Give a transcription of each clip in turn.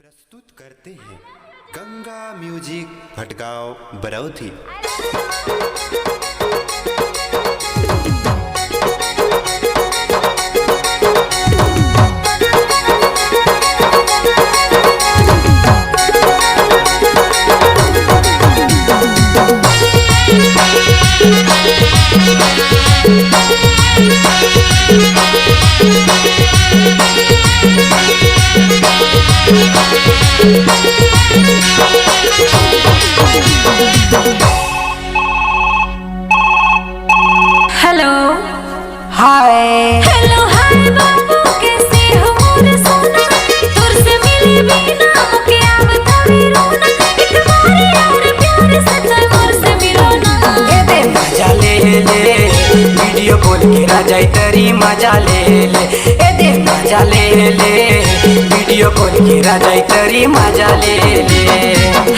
प्रस्तुत करते हैं Ganga music Bhatgaon Baraudhi. Hello hi hello hi बाबू कैसे हो मोरे सोना, दूर से मिले बिना मुके अब थोड़ी रोना, एक बारी और प्यार से मोर से मिलो ना। ए दे मजा ले ले वीडियो कॉल के राजा तेरी मजा ले ले। ए दे मजा ले ले वीडियो कॉल के राजा तेरी मजा ले ले।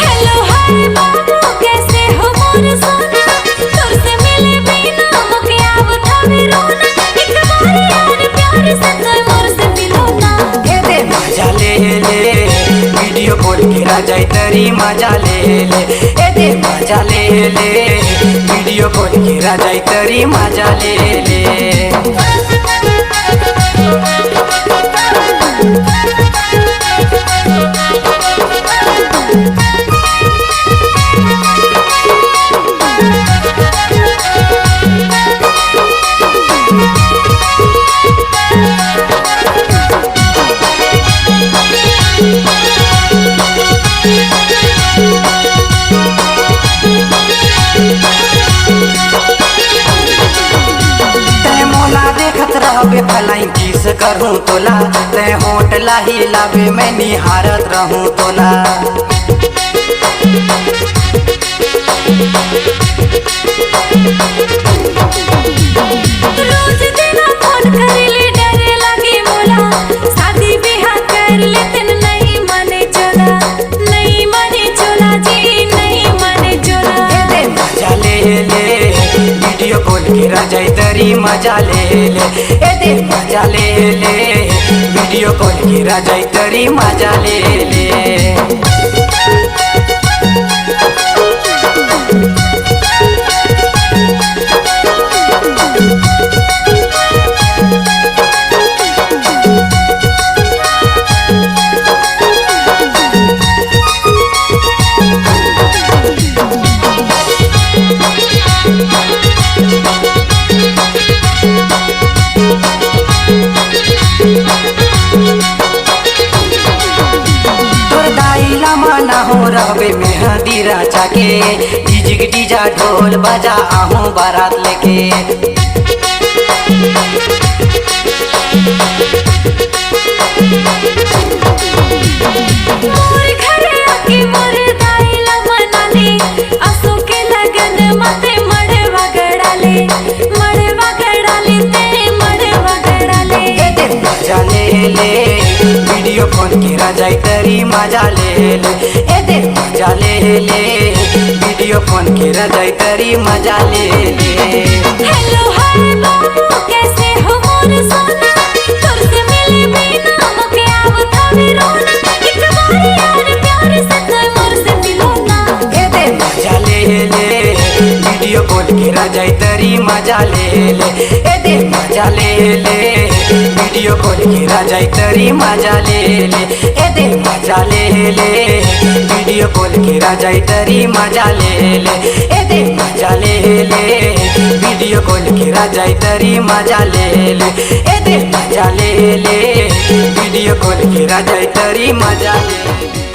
हेलो हाय बाबू कैसे हो मोरे सोना, दूर से मिले बिना मुके अब थोड़ी रोना, एक बारी और प्यार से मोर से मिलो ना। ए दे मजा ले ले वीडियो कॉल के राजा तेरी मजा ले ले। ए दे मजा ले ले वीडियो कॉल के राजा तेरी मजा ले ले। रहबे भलाई किस करूँ तोला, ते होट लाही लावे मैं निहारत रहूँ तोला। रोज दिन फोन करेले डरे लगे मोला, शादी बिहार कर लेते नहीं माने चोला, नहीं माने चोला जी नहीं माने चोला। ए दे मजा ले ले वीडियो कॉल के राजा तेरी मजा ले ले। ए दे मजा ले ले वीडियो कॉल के राजा तेरी मजा ले ले। ना हो रहबे मेहंदी राचा के, डीजिक डीजा ढोल बजा आहूँ बारात लेके। मोर घरे आके मोर दाइला मना ले, असो के लगन मते मड़वा गड़ाले, मड़वा गड़ाले ते मड़वा गड़ाले। ए दे मजा ले ले वीडियो फोन के राजा तेरी मजा ले ले। ए दे मजा ले ले वीडियो फोन के राजा तेरी मजा ले ले। हेलो हाय बाबू कैसे हो मोर सोना, दूर से मिले बिना मुके अब थोड़ी रोना, एक बारी और प्यार से मोर से मिलो ना। ए दे मजा ले ले वीडियो कॉल के राजा तेरी मजा ले ले। ए दे मजा ले ले वीडियो कॉल के राजा तेरी मजा ले ले। ए दे मजा ले ले वीडियो कॉल के राजा तेरी मजा ले ले। ए दे मजा ले ले वीडियो कॉल के राजा तेरी मजा ले ले। ए दे मजा ले ले वीडियो कॉल के राजा तेरी मजा ले ले।